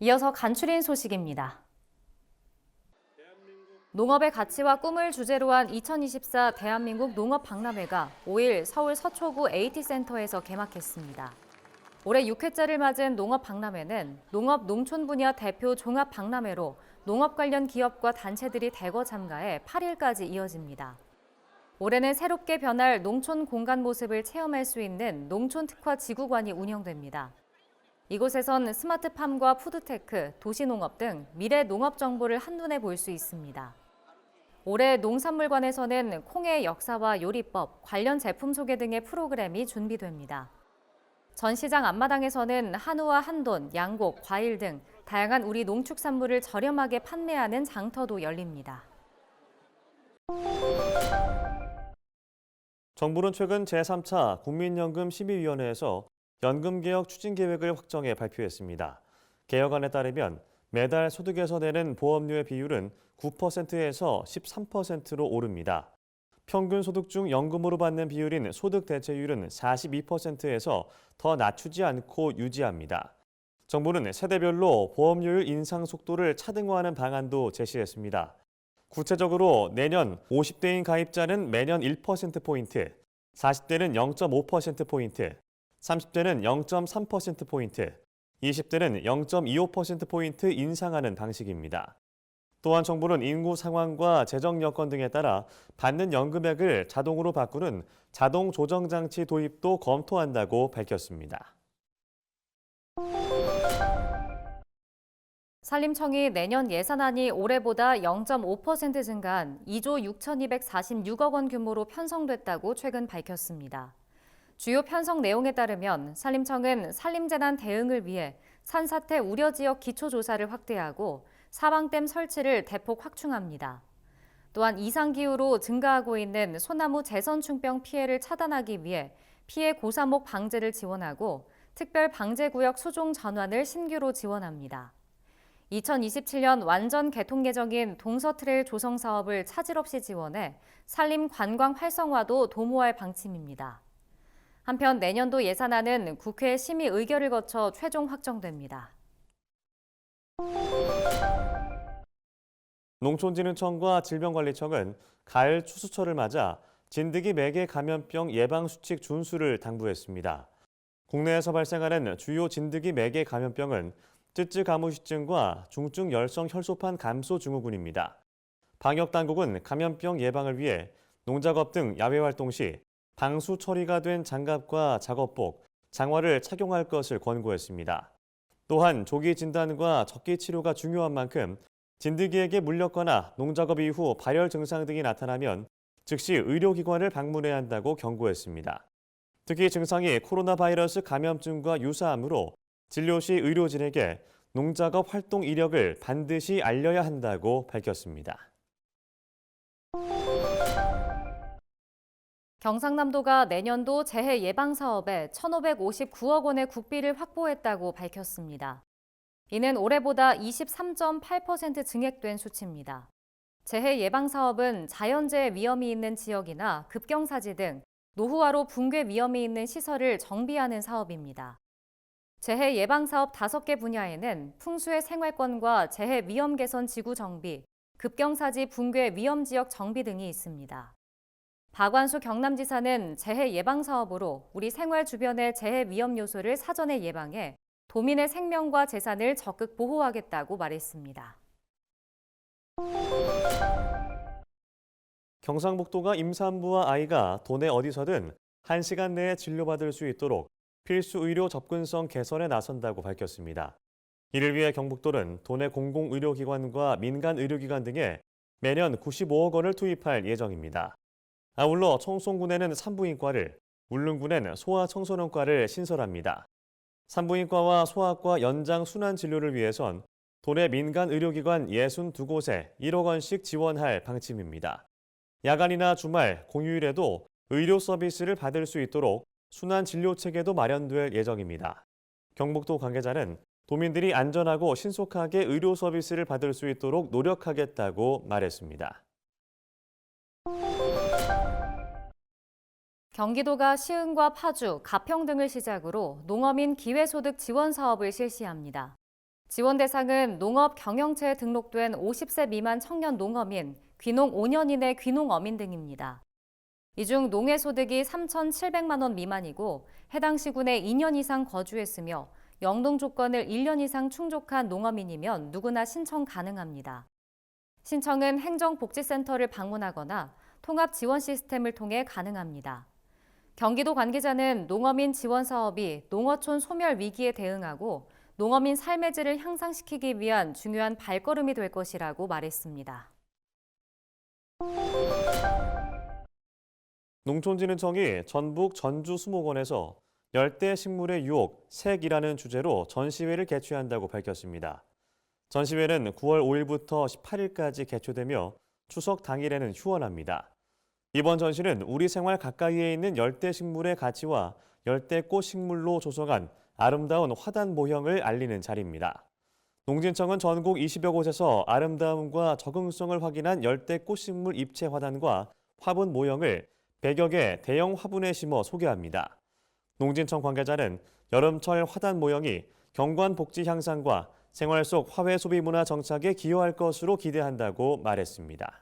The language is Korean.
이어서 간추린 소식입니다. 농업의 가치와 꿈을 주제로 한 2024 대한민국 농업박람회가 5일 서울 서초구 AT센터에서 개막했습니다. 올해 6회째를 맞은 농업박람회는 농업 농촌 분야 대표 종합박람회로 농업 관련 기업과 단체들이 대거 참가해 8일까지 이어집니다. 올해는 새롭게 변할 농촌 공간 모습을 체험할 수 있는 농촌 특화 지구관이 운영됩니다. 이곳에선 스마트팜과 푸드테크, 도시농업 등 미래 농업 정보를 한눈에 볼 수 있습니다. 올해 농산물관에서는 콩의 역사와 요리법, 관련 제품 소개 등의 프로그램이 준비됩니다. 전시장 앞마당에서는 한우와 한돈, 양곡, 과일 등 다양한 우리 농축산물을 저렴하게 판매하는 장터도 열립니다. 정부는 최근 제3차 국민연금 심의위원회에서 연금개혁 추진계획을 확정해 발표했습니다. 개혁안에 따르면 매달 소득에서 내는 보험료의 비율은 9%에서 13%로 오릅니다. 평균 소득 중 연금으로 받는 비율인 소득 대체율은 42%에서 더 낮추지 않고 유지합니다. 정부는 세대별로 보험료율 인상 속도를 차등화하는 방안도 제시했습니다. 구체적으로 내년 50대인 가입자는 매년 1%포인트, 40대는 0.5%포인트, 30대는 0.3%포인트, 20대는 0.25%포인트 인상하는 방식입니다. 또한 정부는 인구 상황과 재정 여건 등에 따라 받는 연금액을 자동으로 바꾸는 자동 조정 장치 도입도 검토한다고 밝혔습니다. 산림청이 내년 예산안이 올해보다 0.5% 증가한 2조 6,246억 원 규모로 편성됐다고 최근 밝혔습니다. 주요 편성 내용에 따르면 산림청은 산림재난 대응을 위해 산사태 우려 지역 기초조사를 확대하고 사방댐 설치를 대폭 확충합니다. 또한 이상기후로 증가하고 있는 소나무 재선충병 피해를 차단하기 위해 피해 고사목 방제를 지원하고 특별 방제구역 수종 전환을 신규로 지원합니다. 2027년 완전 개통 예정인 동서트레일 조성 사업을 차질 없이 지원해 산림 관광 활성화도 도모할 방침입니다. 한편 내년도 예산안은 국회 심의 의결을 거쳐 최종 확정됩니다. 농촌진흥청과 질병관리청은 가을 추수철을 맞아 진드기 매개 감염병 예방 수칙 준수를 당부했습니다. 국내에서 발생하는 주요 진드기 매개 감염병은 쯔쯔가무시증과 중증 열성 혈소판 감소 증후군입니다. 방역당국은 감염병 예방을 위해 농작업 등 야외 활동 시 방수 처리가 된 장갑과 작업복, 장화를 착용할 것을 권고했습니다. 또한 조기 진단과 적기 치료가 중요한 만큼 진드기에게 물렸거나 농작업 이후 발열 증상 등이 나타나면 즉시 의료기관을 방문해야 한다고 경고했습니다. 특히 증상이 코로나 바이러스 감염증과 유사하므로 진료 시 의료진에게 농작업 활동 이력을 반드시 알려야 한다고 밝혔습니다. 경상남도가 내년도 재해 예방 사업에 1,559억 원의 국비를 확보했다고 밝혔습니다. 이는 올해보다 23.8% 증액된 수치입니다. 재해 예방 사업은 자연재해 위험이 있는 지역이나 급경사지 등 노후화로 붕괴 위험이 있는 시설을 정비하는 사업입니다. 재해 예방 사업 5개 분야에는 풍수의 생활권과 재해 위험 개선 지구 정비, 급경사지 붕괴 위험 지역 정비 등이 있습니다. 박완수 경남지사는 재해 예방 사업으로 우리 생활 주변의 재해 위험 요소를 사전에 예방해 도민의 생명과 재산을 적극 보호하겠다고 말했습니다. 경상북도가 임산부와 아이가 도내 어디서든 1시간 내에 진료받을 수 있도록 필수 의료 접근성 개선에 나선다고 밝혔습니다. 이를 위해 경북도는 도내 공공의료기관과 민간 의료기관 등에 매년 95억 원을 투입할 예정입니다. 아울러 청송군에는 산부인과를, 울릉군에는 소아청소년과를 신설합니다. 산부인과와 소아과 연장 순환 진료를 위해선 도내 민간 의료기관 62곳에 1억 원씩 지원할 방침입니다. 야간이나 주말, 공휴일에도 의료 서비스를 받을 수 있도록 순환 진료 체계도 마련될 예정입니다. 경북도 관계자는 도민들이 안전하고 신속하게 의료 서비스를 받을 수 있도록 노력하겠다고 말했습니다. 경기도가 시흥과 파주, 가평 등을 시작으로 농어민 기회소득 지원 사업을 실시합니다. 지원 대상은 농업 경영체에 등록된 50세 미만 청년 농어민, 귀농 5년 이내 귀농어민 등입니다. 이 중 농해 소득이 3,700만 원 미만이고 해당 시군에 2년 이상 거주했으며 영농 조건을 1년 이상 충족한 농어민이면 누구나 신청 가능합니다. 신청은 행정복지센터를 방문하거나 통합 지원 시스템을 통해 가능합니다. 경기도 관계자는 농어민 지원 사업이 농어촌 소멸 위기에 대응하고 농어민 삶의 질을 향상시키기 위한 중요한 발걸음이 될 것이라고 말했습니다. 농촌진흥청이 전북 전주수목원에서 열대 식물의 유혹, 색이라는 주제로 전시회를 개최한다고 밝혔습니다. 전시회는 9월 5일부터 18일까지 개최되며 추석 당일에는 휴원합니다. 이번 전시는 우리 생활 가까이에 있는 열대 식물의 가치와 열대꽃 식물로 조성한 아름다운 화단 모형을 알리는 자리입니다. 농진청은 전국 20여 곳에서 아름다움과 적응성을 확인한 열대꽃 식물 입체 화단과 화분 모형을 100여 개 대형 화분에 심어 소개합니다. 농진청 관계자는 여름철 화단 모형이 경관 복지 향상과 생활 속 화훼 소비 문화 정착에 기여할 것으로 기대한다고 말했습니다.